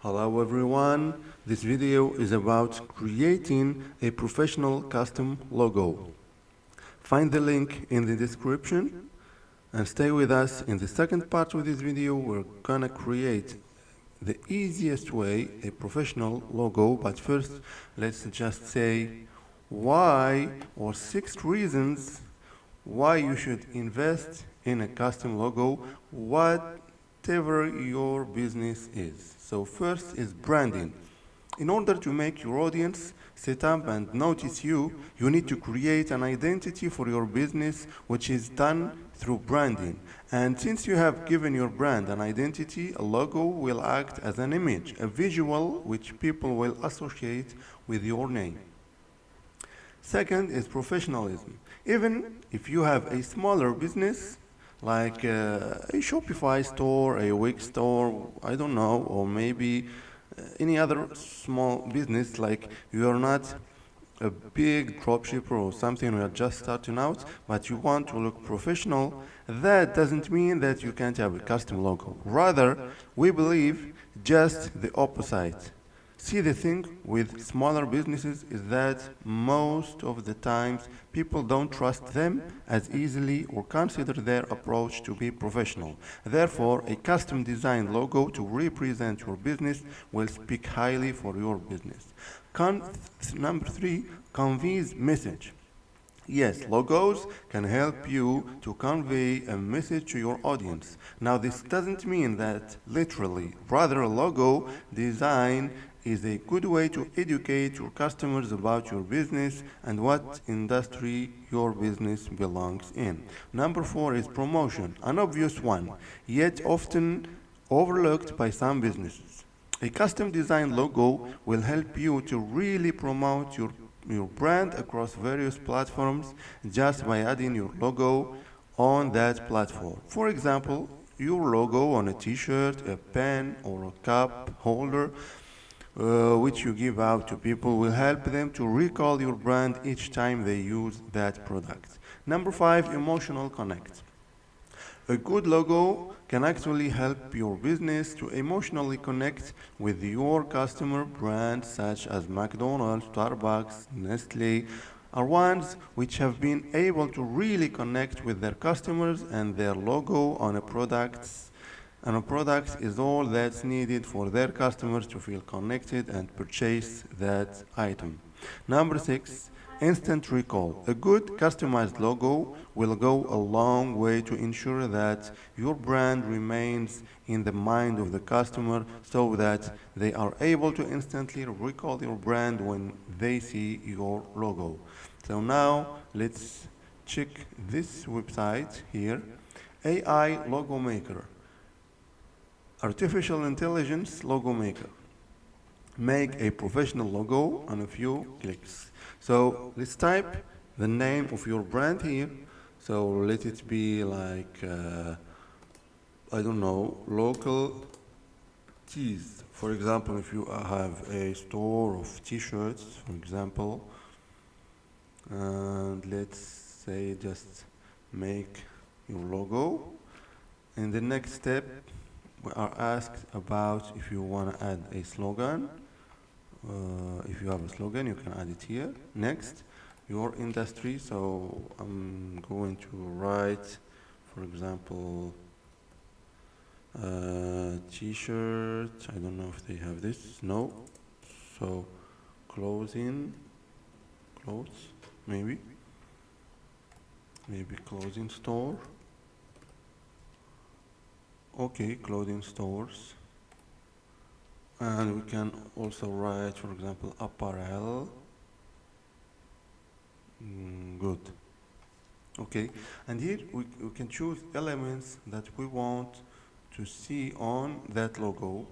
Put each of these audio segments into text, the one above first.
Hello everyone, this video is about creating a professional custom logo. Find the link in the description and stay with us. In the second part of this video we're gonna create the easiest way a professional logo, but first let's just say why or 6 reasons why you should invest in a custom logo, whatever your business is. So first is branding. In order to make your audience sit up and notice you, you need to create an identity for your business, which is done through branding. And since you have given your brand an identity, a logo will act as an image, a visual which people will associate with your name. Second is professionalism. Even if you have a smaller business, like a Shopify store, a Wix store, I don't know, or maybe any other small business, like you are not a big dropshipper or something, you are just starting out, but you want to look professional, that doesn't mean that you can't have a custom logo. Rather, we believe just the opposite. See, the thing with smaller businesses is that most of the times people don't trust them as easily or consider their approach to be professional. Therefore, a custom designed logo to represent your business will speak highly for your business. Number 3, conveys message. Yes, logos can help you to convey a message to your audience. Now, this doesn't mean that literally. Rather, a logo design is a good way to educate your customers about your business and what industry your business belongs in. Number 4 is promotion, an obvious one, yet often overlooked by some businesses. A custom designed logo will help you to really promote your brand across various platforms just by adding your logo on that platform. For example, your logo on a t-shirt, a pen, or a cup holder which you give out to people will help them to recall your brand each time they use that product. Number 5, emotional connect. A good logo can actually help your business to emotionally connect with your customer. Brands such as McDonald's, Starbucks, Nestle are ones which have been able to really connect with their customers, and their logo on a product is all that's needed for their customers to feel connected and purchase that item. Number 6, instant recall. A good customized logo will go a long way to ensure that your brand remains in the mind of the customer so that they are able to instantly recall your brand when they see your logo. So now let's check this website here, AI Logo Maker. Artificial intelligence logo maker. Make a professional logo on a few clicks. So let's type the name of your brand here. So let it be like, I don't know, local tees. For example, if you have a store of t-shirts, for example, and let's say just make your logo. In the next step, we are asked about if you want to add a slogan. If you have a slogan, you can add it here. Next, your industry. So I'm going to write, for example, t-shirt. I don't know if they have this. No. So clothing, clothes, maybe clothing store. Okay, clothing stores. And we can also write, for example, apparel. Good. Okay, and here we can choose elements that we want to see on that logo.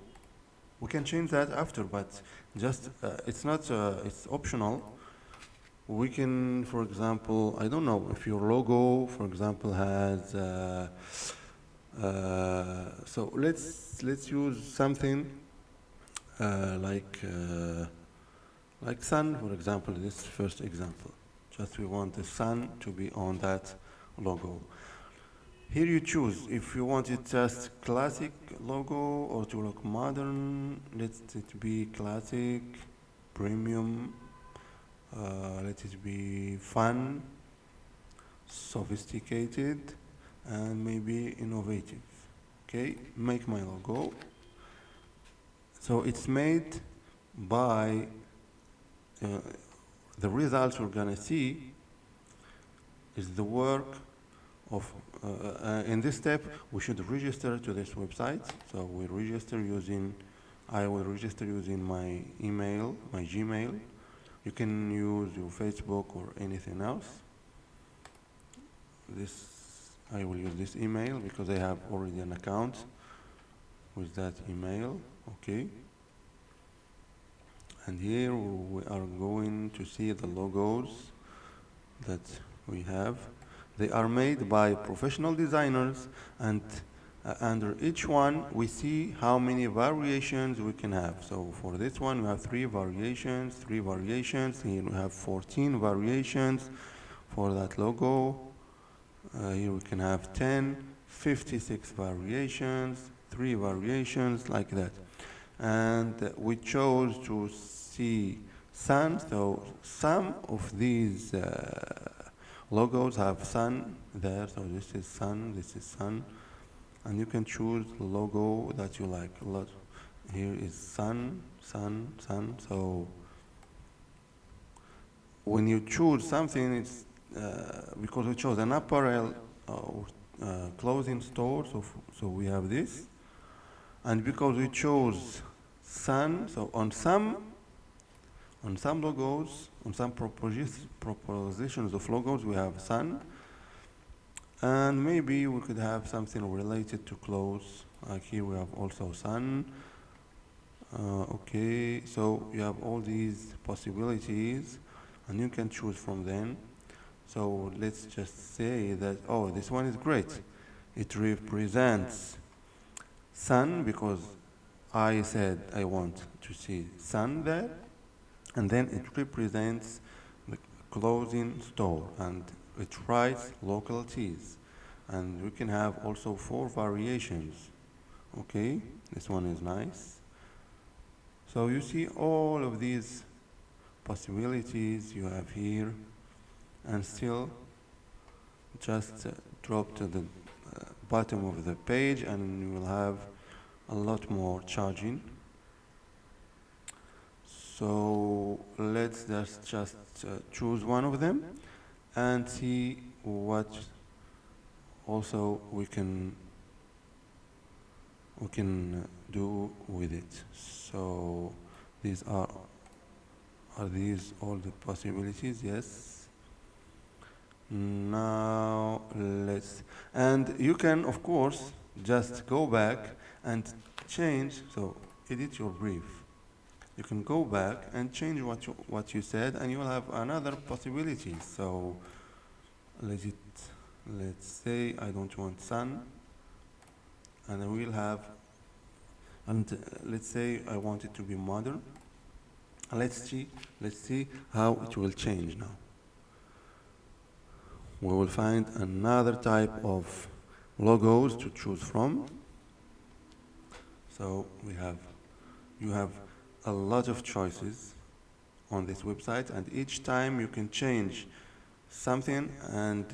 We can change that after, but just it's not it's optional. We can, for example, I don't know if your logo, for example, has so let's use something like sun, for example. This first example, just we want the sun to be on that logo. Here you choose if you want it just classic logo or to look modern. Let it be classic, premium, let it be fun, sophisticated, and maybe innovative. Okay, make my logo. So it's made by the results we're gonna see is the work of in this step we should register to this website. So we register using I will register using my email, my Gmail. You can use your Facebook or anything else. This I will use this email because I have already an account with that email. Okay. And here we are going to see the logos that we have. They are made by professional designers, and under each one we see how many variations we can have. So for this one we have three variations. Here we have 14 variations for that logo. Here we can have 10, 56 variations, 3 variations, like that. And we chose to see sun, so some of these logos have sun there, so this is sun, and you can choose the logo that you like a lot. Here is sun, so when you choose something, it's because we chose an apparel clothing store, so we have this. And because we chose sun, so on some logos, on some propositions of logos, we have sun. And maybe we could have something related to clothes. Like here we have also sun. Okay, so you have all these possibilities and you can choose from them. So let's just say that, oh, this one is great. It represents sun because I said I want to see sun there, and then it represents the clothing store and it writes local teas, and we can have also 4 variations. Okay, this one is nice. So you see all of these possibilities you have here, and still just drop to the bottom of the page and you will have a lot more charging. So let's just choose one of them and see what also we can do with it. So these are these all the possibilities? Yes. Now and you can of course just go back and change, so edit your brief. You can go back and change what you said and you will have another possibility. So let's say I don't want sun, and I will have, and let's say I want it to be modern. Let's see how it will change now. We will find another type of logos to choose from. So you have a lot of choices on this website, and each time you can change something and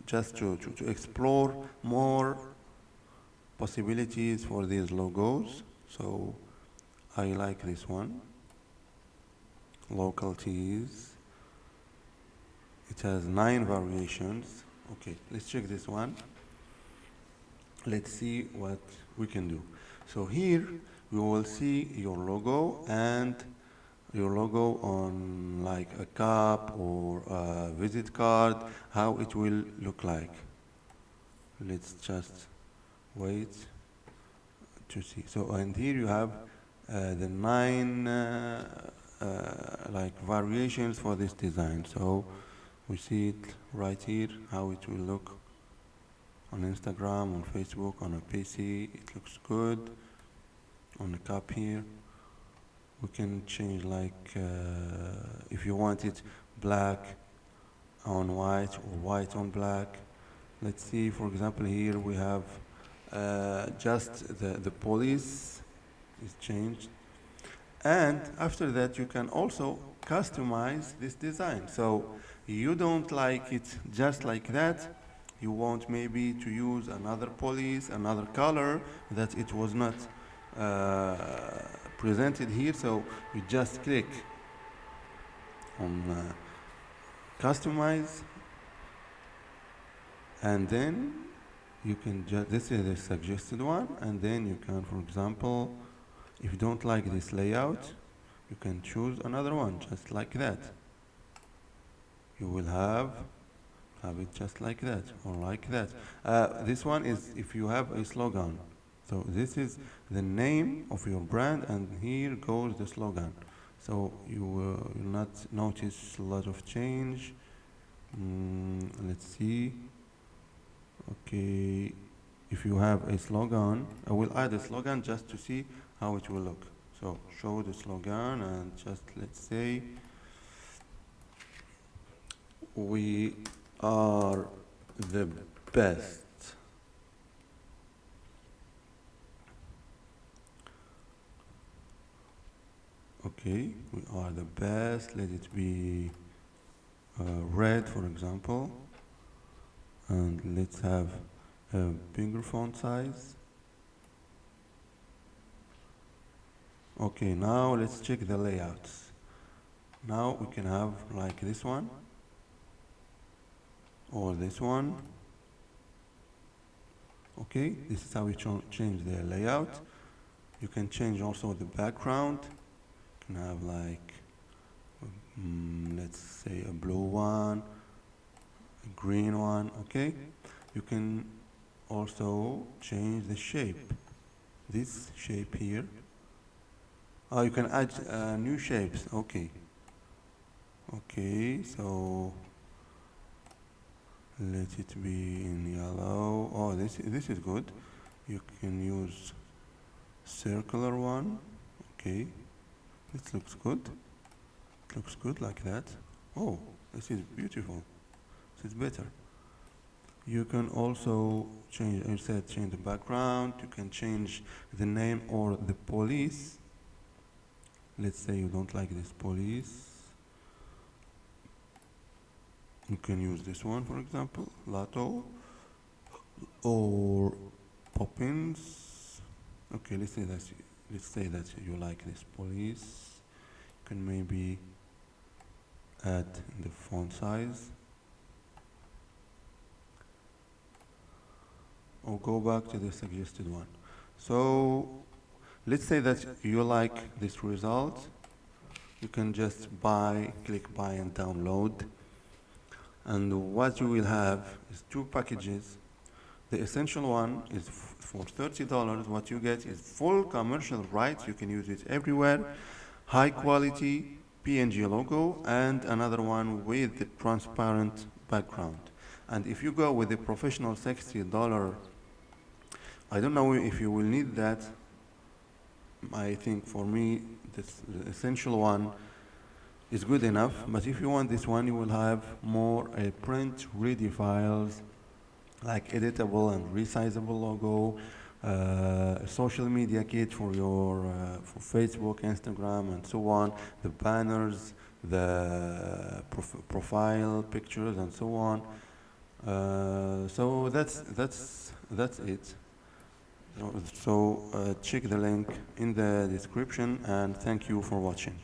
just to explore more possibilities for these logos. So I like this one, local teas. It has 9 variations. Okay, let's check this one. Let's see what we can do. So here we will see your logo and your logo on like a cup or a visit card, how it will look like. Let's just wait to see. So, and here you have the 9 like variations for this design. So we see it right here, how it will look on Instagram, on Facebook, on a PC. It looks good. On the cup here, we can change like if you want it black on white or white on black. Let's see, for example, here we have just the police is changed. And after that, you can also customize this design. So you don't like it just like that. You want maybe to use another police, another color that it was not presented here. So you just click on customize, and then you can just, this is the suggested one, and then you can, for example, if you don't like this layout, you can choose another one just like that. You will have it just like that or like that. This one is if you have a slogan. So this is the name of your brand, and here goes the slogan. So you will not notice a lot of change. Let's see. Okay, if you have a slogan, I will add a slogan just to see how it will look. So show the slogan, and just let's say we are the best. Okay, we are the best. Let it be red, for example, and let's have a bigger font size. Okay, now let's check the layouts. Now we can have like this one or this one. Okay, this is how we change the layout. You can change also the background. You can have like, let's say a blue one, a green one, okay? You can also change the shape. This shape here. Oh, you can add new shapes, okay. Okay, so let it be in yellow. Oh, this is good. You can use circular one. Okay, this looks good. It looks good like that. Oh, this is beautiful. This is better. You can also change, instead change the background. You can change the name or the police. Let's say you don't like this police. You can use this one, for example, Lato or Poppins. Okay, let's say that you like this police. You can maybe add the font size, or go back to the suggested one. So let's say that you like this result. You can just click buy and download. And what you will have is two packages. The essential one is for $30. What you get is full commercial rights. You can use it everywhere. High quality PNG logo, and another one with the transparent background. And if you go with the professional $60, I don't know if you will need that. I think for me, the essential one is good enough. But if you want this one, you will have more print ready files, like editable and resizable logo, a social media kit for your for Facebook, Instagram, and so on, the banners, the profile pictures, and so on. So that's it. So check the link in the description, and thank you for watching.